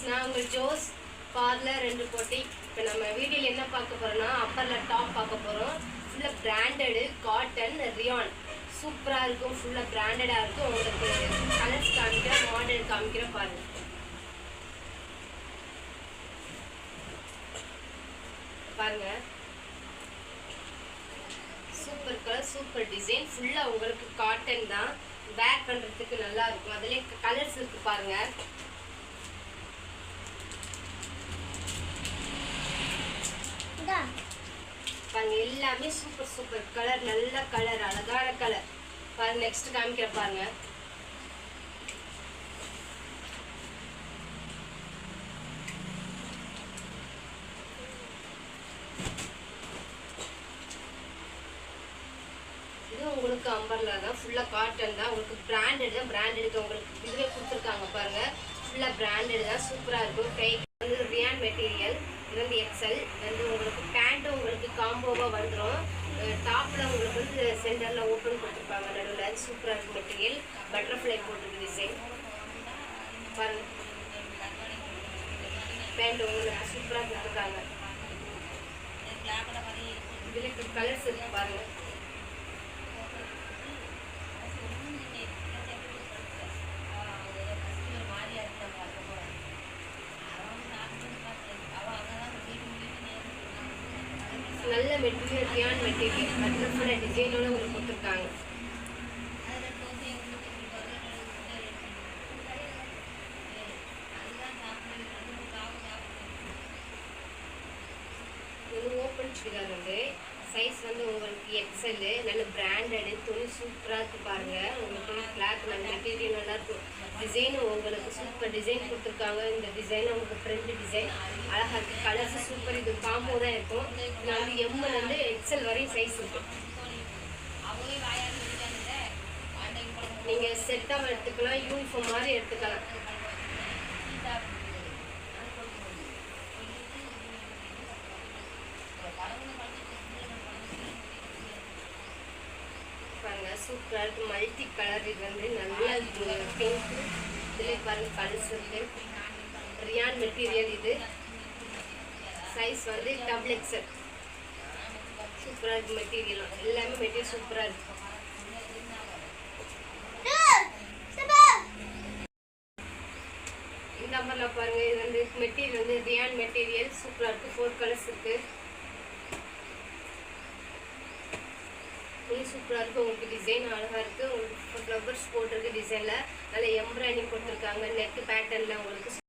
நான் உங்கள் Jose parlour 2 போட்டி. இப்போ நம்ம வீடியோவில் என்ன பார்க்க போகிறோம்னா அப்பரில் டாப் பார்க்க போகிறோம். ஃபுல்லாக பிராண்டடு காட்டன் ரியான் சூப்பராக இருக்கும். ஃபுல்லாக பிராண்டடாக இருக்கும். உங்களுக்கு கலர்ஸ் காமிக்கிற மாடல் காமிக்கிற பாருங்கள். பாருங்கள், சூப்பர் கலர், சூப்பர் டிசைன். ஃபுல்லாக உங்களுக்கு காட்டன் தான். வேர் பண்ணுறதுக்கு நல்லா இருக்கும். அதுலேயே கலர்ஸ் இருக்கு பாருங்க. பாருங்க, எல்லாமே சூப்பர் சூப்பர் கலர், நல்ல கலர், அழகான கலர். பாருங்க, நெக்ஸ்ட் காமிக்கிற பாருங்க. இது உங்களுக்கு அம்பர்லா தான், ஃபுல்லாக காட்டன் தான். உங்களுக்கு பிராண்டட் தான். பிராண்டடுக்கு உங்களுக்கு இதுவே கொடுத்துருக்காங்க பாருங்க. ஃபுல்லாக பிராண்டட் தான், சூப்பராக இருக்கும். கைக்கு வந்து ரியான் மெட்டீரியல். இது வந்து எக்ஸல் வந்து உங்களுக்கு பேண்ட்டும் உங்களுக்கு காம்போவாக வந்துடும். டாப்பில் உங்களுக்கு வந்து சென்டரில் ஓப்பன் கொடுத்துருப்பாங்க. நடுவில் சூப்பராக இருக்கும் மெட்டீரியல். பட்டர்ஃப்ளை போட்டிருக்கு டிசைன் பாருங்க. பேண்ட் உங்களுக்கு சூப்பராக கொடுத்துருக்காங்க. இதில் கலர்ஸ் இருக்கு பாருங்க. நல்ல மெட்டீரியல், ரியான் மெட்டீரியல், பட்டர்ஃப்ளை டிசைனோட உங்களுக்கு கொடுத்துருக்காங்க. இது ஓப்பன் சுடிதார் வந்து சைஸ் வந்து உங்களுக்கு எக்ஸல். நல்ல பிராண்டடு துணி சூப்பராக இருக்கு பாருங்க. உங்களுக்கு கிளாத் நல்ல மெட்டீரியல் நல்லா இருக்கும். டிசைனும் உங்களுக்கு சூப்பர் டிசைன் கொடுத்துருக்காங்க. இந்த டிசைன் உங்களுக்கு ஃப்ரண்ட் டிசைன் அழகாக இருக்குது. Colours super. இது காம்போ தான் இருக்கும். இதில் வந்து எம்லேருந்து எக்ஸல் வரையும் சைஸ் இருக்கும். நீங்கள் செட்டாக எடுத்துக்கலாம், யூனிஃபார்ம் மாதிரி எடுத்துக்கலாம். பாருங்க, சூப்பராக இருக்குது. Multi colour. இது வந்து நல்லா பிங்க். இதுலேயே பாருங்க கலர்ஸ் இருக்கு. Rayon material. இது சைஸ் வந்து டபுள் எக்ஸல். சூப்பராக இருக்குது மெட்டீரியல். எல்லாமே மெட்டீரியல் சூப்பராக இருக்கு. இந்த நம்பரில் பாருங்க. இது வந்து மெட்டீரியல் வந்து ரியான் மெட்டீரியல் சூப்பராக இருக்குது. 4 கலர்ஸ் இருக்கு. சூப்பராக இருக்குது. உங்களுக்கு டிசைன் அழகாக இருக்குது. உங்களுக்கு ஃப்ளவர்ஸ் போட்டிருக்கு டிசைனில். நல்ல எம்ப்ராய்டிங் கொடுத்துருக்காங்க. நெக் பேட்டர்னில் உங்களுக்கு